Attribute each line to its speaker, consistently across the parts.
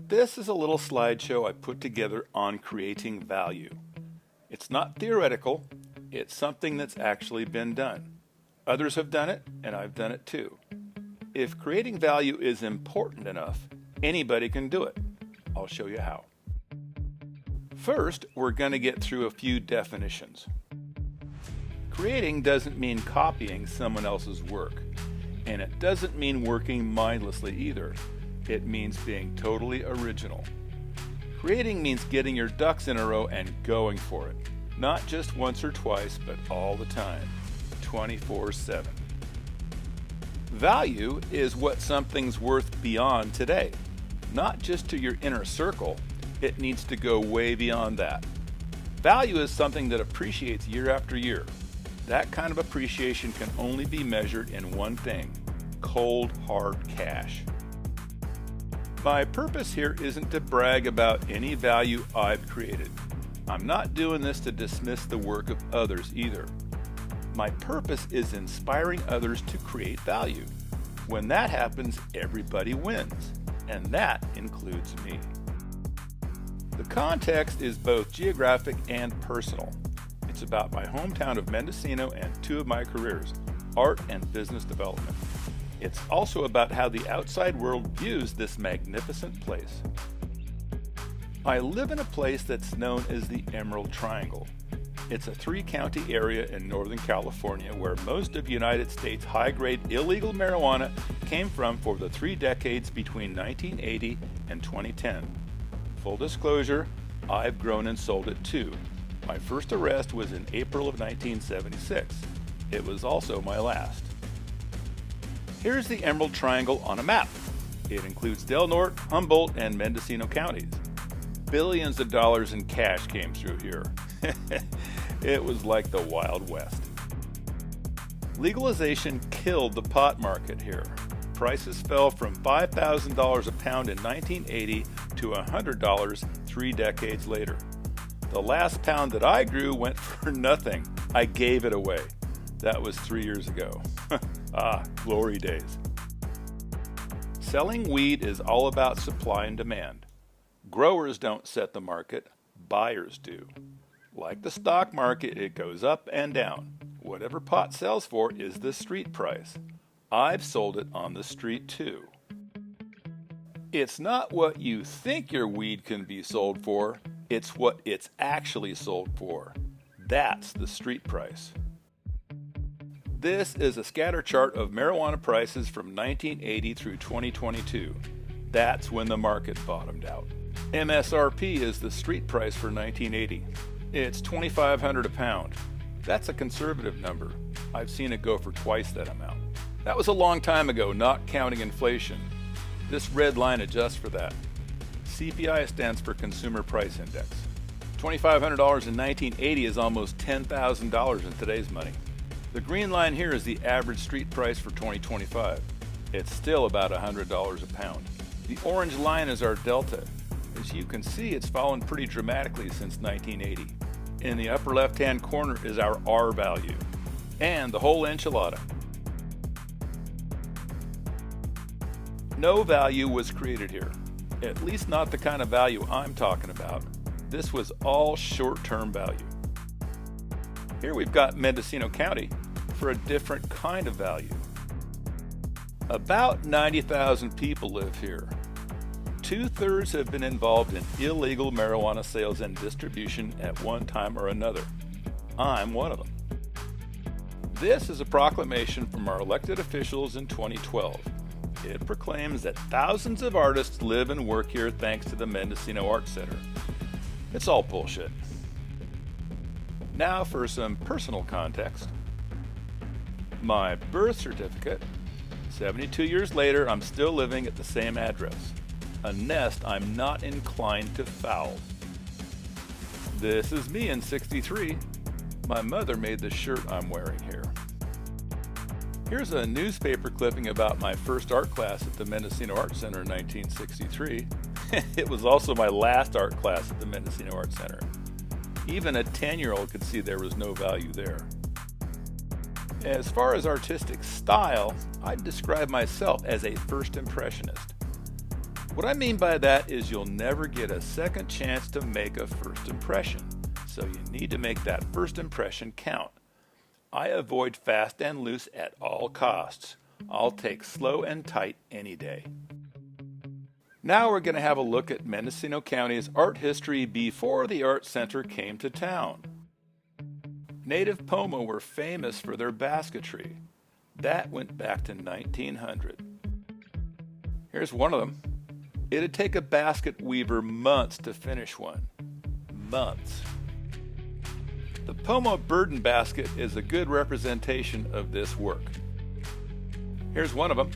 Speaker 1: This is a little slideshow I put together on creating value. It's not theoretical, it's something that's actually been done. Others have done it, and I've done it too. If creating value is important enough, anybody can do it. I'll show you how. First, we're going to get through a few definitions. Creating doesn't mean copying someone else's work, and it doesn't mean working mindlessly either. It means being totally original. Creating means getting your ducks in a row and going for it. Not just once or twice, but all the time, 24/7. Value is what something's worth beyond today. Not just to your inner circle, it needs to go way beyond that. Value is something that appreciates year after year. That kind of appreciation can only be measured in one thing: cold, hard cash. My purpose here isn't to brag about any value I've created. I'm not doing this to dismiss the work of others either. My purpose is inspiring others to create value. When that happens, everybody wins, and that includes me. The context is both geographic and personal. It's about my hometown of Mendocino and two of my careers, art and business development. It's also about how the outside world views this magnificent place. I live in a place that's known as the Emerald Triangle. It's a 3-county area in Northern California where most of United States high-grade illegal marijuana came from for the 3 decades between 1980 and 2010. Full disclosure, I've grown and sold it too. My first arrest was in April of 1976. It was also my last. Here's the Emerald Triangle on a map. It includes Del Norte, Humboldt, and Mendocino counties. Billions of dollars in cash came through here. It was like the Wild West. Legalization killed the pot market here. Prices fell from $5,000 a pound in 1980 to $100 3 decades later. The last pound that I grew went for nothing. I gave it away. That was 3 years ago. Glory days. Selling weed is all about supply and demand. Growers don't set the market, buyers do. Like the stock market, it goes up and down. Whatever pot sells for is the street price. I've sold it on the street too. It's not what you think your weed can be sold for, it's what it's actually sold for. That's the street price. This is a scatter chart of marijuana prices from 1980 through 2022. That's when the market bottomed out. MSRP is the street price for 1980. It's $2,500 a pound. That's a conservative number. I've seen it go for twice that amount. That was a long time ago, not counting inflation. This red line adjusts for that. CPI stands for Consumer Price Index. $2,500 in 1980 is almost $10,000 in today's money. The green line here is the average street price for 2025. It's still about $100 a pound. The orange line is our delta. As you can see, it's fallen pretty dramatically since 1980. In the upper left-hand corner is our R value, and the whole enchilada. No value was created here, at least not the kind of value I'm talking about. This was all short-term value. Here we've got Mendocino County for a different kind of value. About 90,000 people live here. 2/3 have been involved in illegal marijuana sales and distribution at one time or another. I'm one of them. This is a proclamation from our elected officials in 2012. It proclaims that thousands of artists live and work here thanks to the Mendocino Art Center. It's all bullshit. Now for some personal context. My birth certificate. 72 years later, I'm still living at the same address. A nest I'm not inclined to foul. This is me in '63. My mother made the shirt I'm wearing here. Here's a newspaper clipping about my first art class at the Mendocino Art Center in 1963. It was also my last art class at the Mendocino Art Center. Even a 10-year-old could see there was no value there. As far as artistic style, I'd describe myself as a first impressionist. What I mean by that is you'll never get a second chance to make a first impression, so you need to make that first impression count. I avoid fast and loose at all costs. I'll take slow and tight any day. Now we're going to have a look at Mendocino County's art history before the art center came to town. Native Pomo were famous for their basketry. That went back to 1900. Here's one of them. It'd take a basket weaver months to finish one. Months. The Pomo burden basket is a good representation of this work. Here's one of them.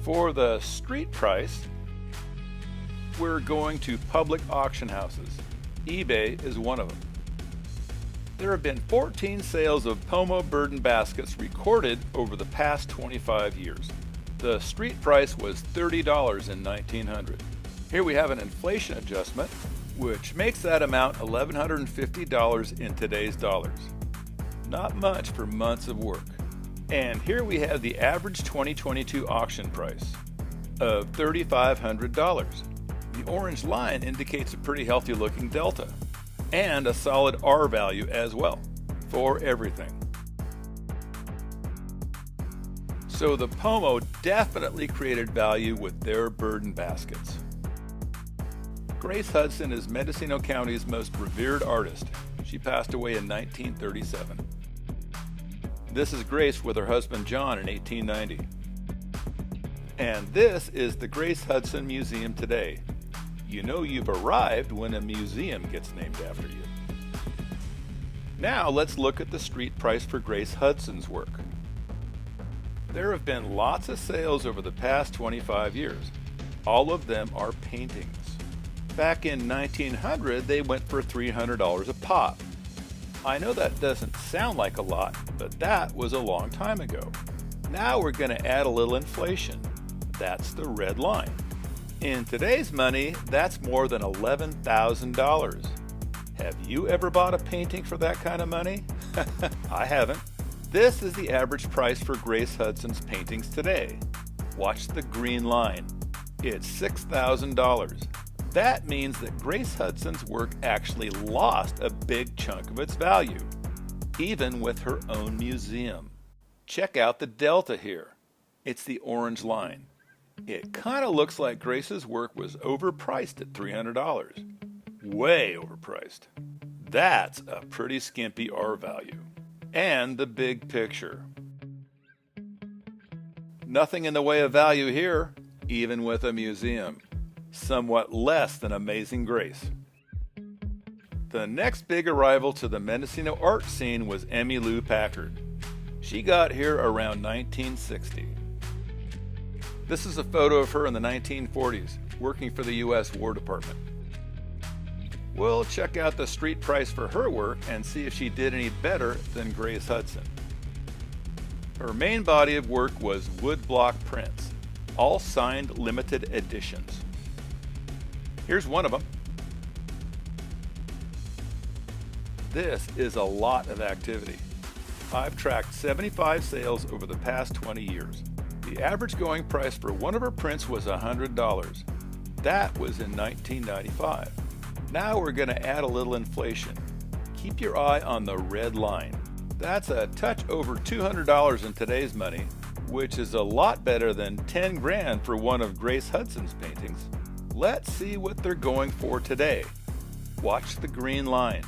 Speaker 1: For the street price, we're going to public auction houses. eBay is one of them. There have been 14 sales of Pomo burden baskets recorded over the past 25 years. The street price was $30 in 1900. Here we have an inflation adjustment, which makes that amount $1,150 in today's dollars. Not much for months of work. And here we have the average 2022 auction price of $3,500. The orange line indicates a pretty healthy looking delta and a solid R value as well for everything. So the Pomo definitely created value with their burden baskets. Grace Hudson is Mendocino County's most revered artist. She passed away in 1937. This is Grace with her husband John in 1890. And this is the Grace Hudson Museum today. You know you've arrived when a museum gets named after you. Now let's look at the street price for Grace Hudson's work. There have been lots of sales over the past 25 years. All of them are paintings. Back in 1900, they went for $300 a pop. I know that doesn't sound like a lot, but that was a long time ago. Now we're going to add a little inflation. That's the red line. In today's money, that's more than $11,000. Have you ever bought a painting for that kind of money? I haven't. This is the average price for Grace Hudson's paintings today. Watch the green line. It's $6,000. That means that Grace Hudson's work actually lost a big chunk of its value, even with her own museum. Check out the delta here. It's the orange line. It kind of looks like Grace's work was overpriced at $300. Way overpriced. That's a pretty skimpy R value. And the big picture. Nothing in the way of value here, even with a museum. Somewhat less than Amazing Grace. The next big arrival to the Mendocino art scene was Emmy Lou Packard. She got here around 1960. This is a photo of her in the 1940s, working for the U.S. War Department. We'll check out the street price for her work and see if she did any better than Grace Hudson. Her main body of work was woodblock prints, all signed limited editions. Here's one of them. This is a lot of activity. I've tracked 75 sales over the past 20 years. The average going price for one of her prints was $100. That was in 1995. Now we're going to add a little inflation. Keep your eye on the red line. That's a touch over $200 in today's money, which is a lot better than 10 grand for one of Grace Hudson's paintings. Let's see what they're going for today. Watch the green line.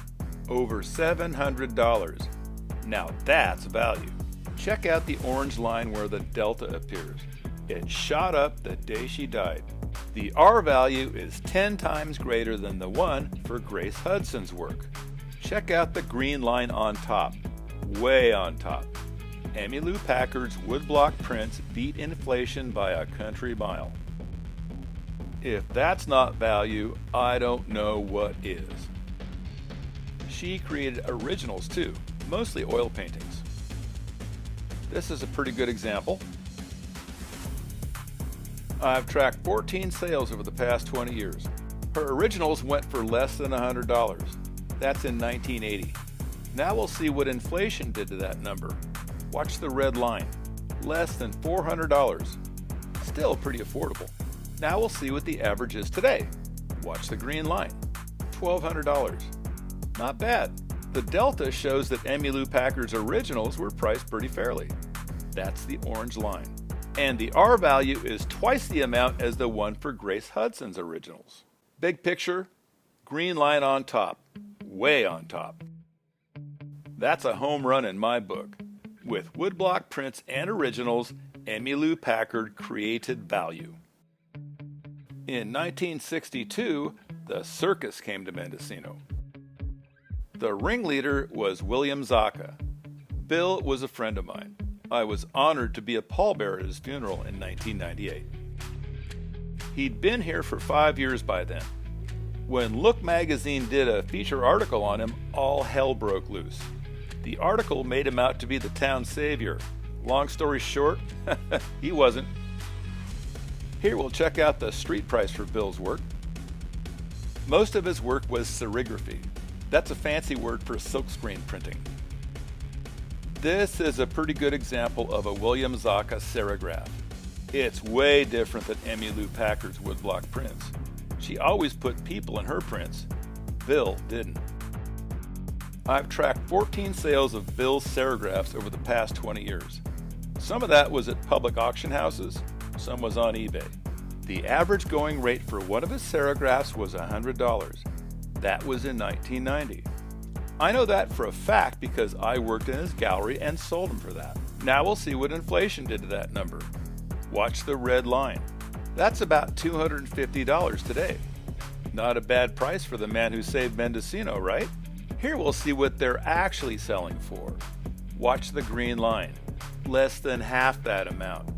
Speaker 1: Over $700. Now that's value. Check out the orange line where the delta appears. It shot up the day she died. The R value is 10 times greater than the one for Grace Hudson's work. Check out the green line on top. Way on top. Emmy Lou Packard's woodblock prints beat inflation by a country mile. If that's not value, I don't know what is. She created originals too, mostly oil paintings. This is a pretty good example. I've tracked 14 sales over the past 20 years. Her originals went for less than $100. That's in 1980. Now we'll see what inflation did to that number. Watch the red line. less than $400. Still pretty affordable. Now we'll see what the average is today. Watch the green line, $1,200. Not bad. The delta shows that Emmy Lou Packard's originals were priced pretty fairly. That's the orange line. And the R value is twice the amount as the one for Grace Hudson's originals. Big picture, green line on top, way on top. That's a home run in my book. With woodblock prints and originals, Emmy Lou Packard created value. In 1962, the circus came to Mendocino. The ringleader was William Zacha. Bill was a friend of mine. I was honored to be a pallbearer at his funeral in 1998. He'd been here for 5 years by then. When Look magazine did a feature article on him, all hell broke loose. The article made him out to be the town's savior. Long story short, he wasn't. Here we'll check out the street price for Bill's work. Most of his work was serigraphy. That's a fancy word for silkscreen printing. This is a pretty good example of a William Zacha serigraph. It's way different than Emmy Lou Packard's woodblock prints. She always put people in her prints. Bill didn't. I've tracked 14 sales of Bill's serigraphs over the past 20 years. Some of that was at public auction houses, some was on eBay. The average going rate for one of his serigraphs was $100. That was in 1990. I know that for a fact because I worked in his gallery and sold them for that. Now we'll see what inflation did to that number. Watch the red line. That's about $250 today. Not a bad price for the man who saved Mendocino, right? Here we'll see what they're actually selling for. Watch the green line. Less than half that amount.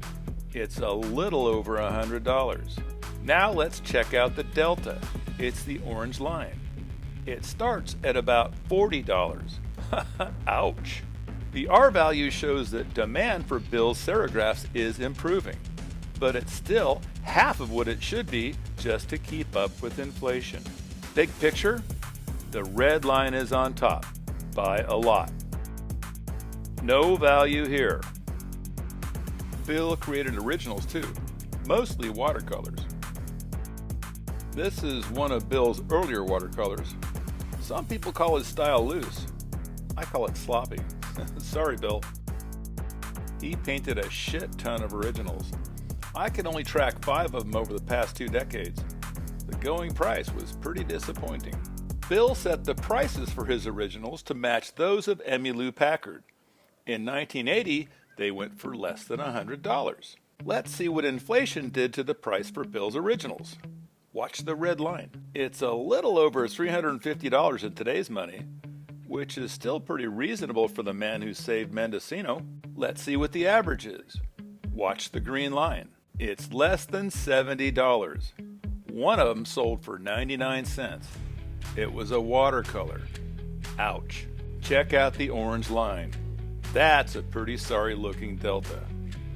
Speaker 1: It's a little over $100. Now let's check out the delta. It's the orange line. It starts at about $40. Ouch. The R value shows that demand for Bill's serigraphs is improving, but it's still half of what it should be just to keep up with inflation. Big picture, the red line is on top by a lot. No value here. Bill created originals too, mostly watercolors. This is one of Bill's earlier watercolors. Some people call his style loose. I call it sloppy. Sorry, Bill. He painted a shit ton of originals. I could only track 5 of them over the past 2 decades. The going price was pretty disappointing. Bill set the prices for his originals to match those of Emmy Lou Packard. In 1980, they went for less than $100. Let's see what inflation did to the price for Bill's originals. Watch the red line. It's a little over $350 in today's money, which is still pretty reasonable for the man who saved Mendocino. Let's see what the average is. Watch the green line. It's less than $70. One of them sold for 99 cents. It was a watercolor. Ouch. Check out the orange line. That's a pretty sorry looking delta,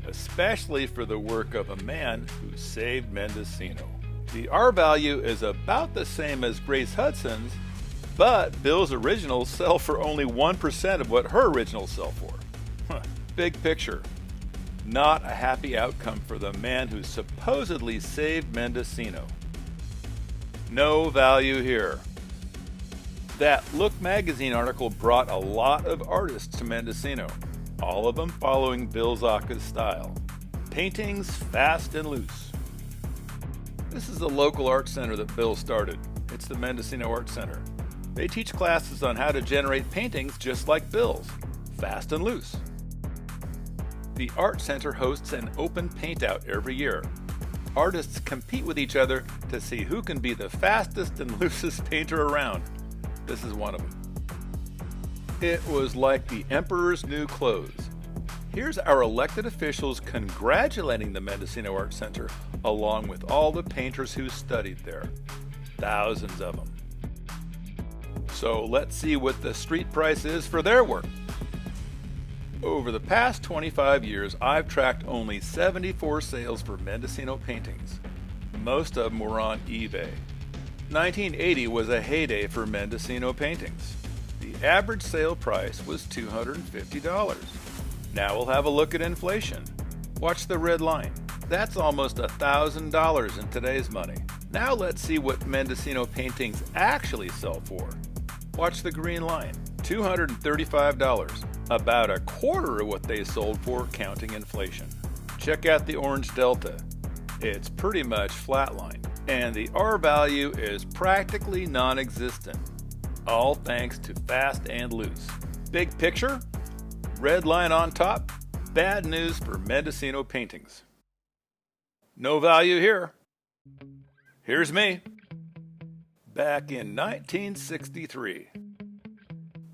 Speaker 1: especially for the work of a man who saved Mendocino. The R value is about the same as Grace Hudson's, but Bill's originals sell for only 1% of what her originals sell for. Big picture. Not a happy outcome for the man who supposedly saved Mendocino. No value here. That Look magazine article brought a lot of artists to Mendocino, all of them following Bill Zacha's style. Paintings fast and loose. This is a local art center that Bill started. It's the Mendocino Art Center. They teach classes on how to generate paintings just like Bill's, fast and loose. The art center hosts an open paint out every year. Artists compete with each other to see who can be the fastest and loosest painter around. This is one of them. It was like the emperor's new clothes. Here's our elected officials congratulating the Mendocino Art Center, along with all the painters who studied there. Thousands of them. So let's see what the street price is for their work. Over the past 25 years, I've tracked only 74 sales for Mendocino Paintings. Most of them were on eBay. 1980 was a heyday for Mendocino Paintings. The average sale price was $250. Now we'll have a look at inflation. Watch the red line. That's almost $1,000 in today's money. Now let's see what Mendocino Paintings actually sell for. Watch the green line. $235, about a quarter of what they sold for counting inflation. Check out the orange delta. It's pretty much flatlined, and the R value is practically non-existent, all thanks to fast and loose. Big picture, red line on top, bad news for Mendocino Paintings. No value here. Here's me, back in 1963.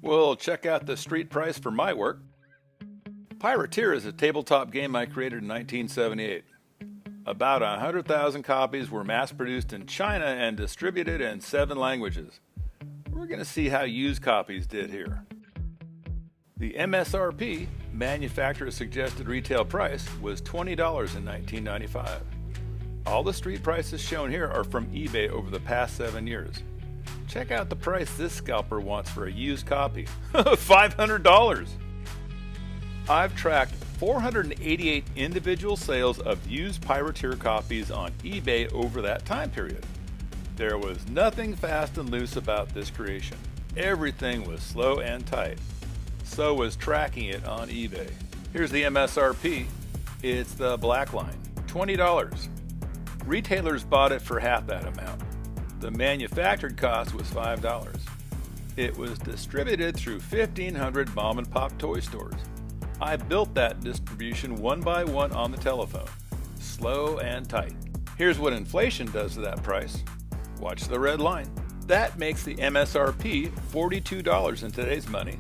Speaker 1: We'll check out the street price for my work. Pirateer is a tabletop game I created in 1978. About 100,000 copies were mass-produced in China and distributed in 7 languages. We're going to see how used copies did here. The MSRP, manufacturer's suggested retail price, was $20 in 1995. All the street prices shown here are from eBay over the past 7 years. Check out the price this scalper wants for a used copy. $500! I've tracked 488 individual sales of used Pirateer copies on eBay over that time period. There was nothing fast and loose about this creation. Everything was slow and tight. So was tracking it on eBay. Here's the MSRP. It's the black line, $20. Retailers bought it for half that amount. The manufactured cost was $5. It was distributed through 1,500 mom-and-pop toy stores. I built that distribution one by one on the telephone. Slow and tight. Here's what inflation does to that price. Watch the red line. That makes the MSRP $42 in today's money,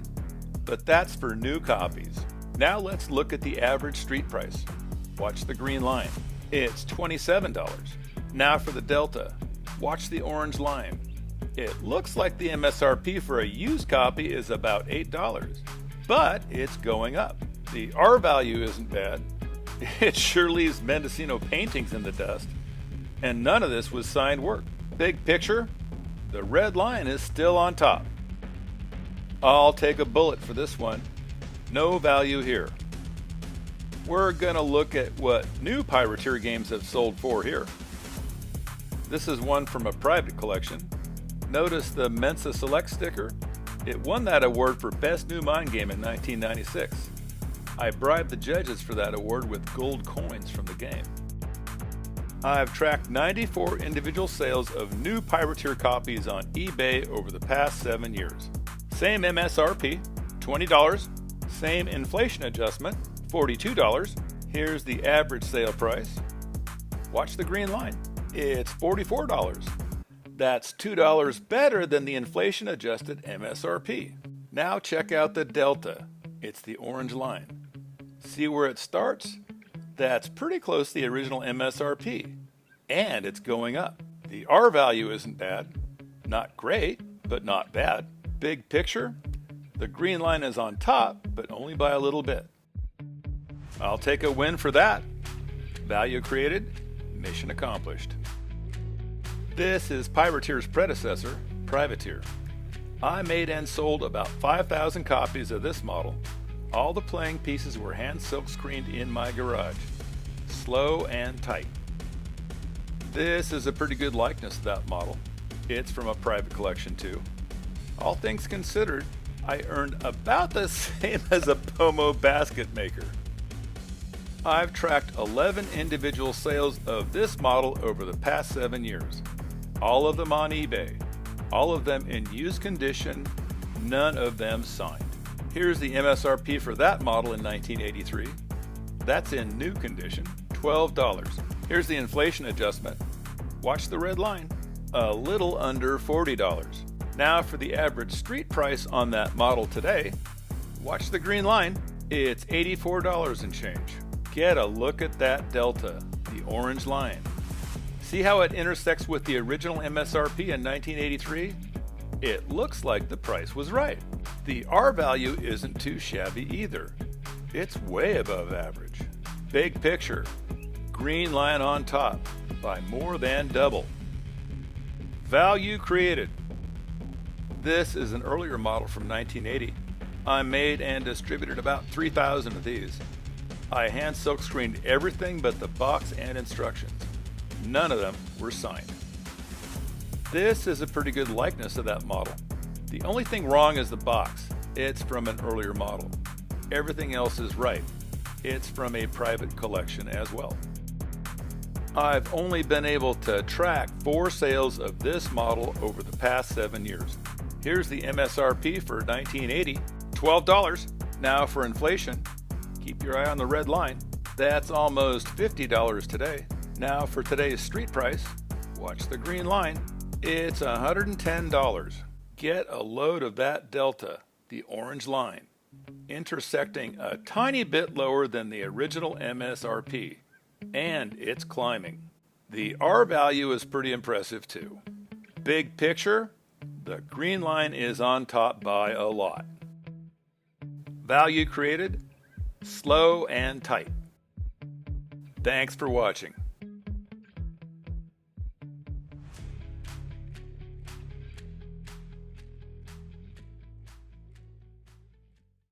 Speaker 1: but that's for new copies. Now let's look at the average street price. Watch the green line. It's $27. Now for the delta. Watch the orange line. It looks like the MSRP for a used copy is about $8, but it's going up. The R value isn't bad. It sure leaves Mendocino Paintings in the dust. And none of this was signed work. Big picture, the red line is still on top. I'll take a bullet for this one. No value here. We're gonna look at what new Pirateer games have sold for here. This is one from a private collection. Notice the Mensa Select sticker. It won that award for Best New Mind Game in 1996. I bribed the judges for that award with gold coins from the game. I've tracked 94 individual sales of new Pirateer copies on eBay over the past 7 years. Same MSRP, $20. Same inflation adjustment, $42. Here's the average sale price. Watch the green line. It's $44. That's $2 better than the inflation-adjusted MSRP. Now check out the delta. It's the orange line. See where it starts? That's pretty close to the original MSRP. And it's going up. The R value isn't bad. Not great, but not bad. Big picture? The green line is on top, but only by a little bit. I'll take a win for that. Value created, mission accomplished. This is Pirateer's predecessor, Privateer. I made and sold about 5,000 copies of this model. All the playing pieces were hand silk screened in my garage. Slow and tight. This is a pretty good likeness of that model. It's from a private collection too. All things considered, I earned about the same as a Pomo basket maker. I've tracked 11 individual sales of this model over the past 7 years. All of them on eBay. All of them in used condition, none of them signed. Here's the MSRP for that model in 1983. That's in new condition, $12. Here's the inflation adjustment. Watch the red line. A little under $40. Now for the average street price on that model today. Watch the green line. It's $84 and change. Get a look at that delta, the orange line. See how it intersects with the original MSRP in 1983? It looks like the price was right. The R value isn't too shabby either. It's way above average. Big picture, green line on top by more than double. Value created. This is an earlier model from 1980. I made and distributed about 3,000 of these. I hand silk screened everything but the box and instructions. None of them were signed. This is a pretty good likeness of that model. The only thing wrong is the box. It's from an earlier model. Everything else is right. It's from a private collection as well. I've only been able to track 4 sales of this model over the past 7 years. Here's the MSRP for 1980, $12. Now for inflation, keep your eye on the red line. That's almost $50 today. Now for today's street price, watch the green line. It's $110. Get a load of that delta, the orange line, intersecting a tiny bit lower than the original MSRP. And it's climbing. The R value is pretty impressive too. Big picture, the green line is on top by a lot. Value created, slow and tight. Thanks for watching.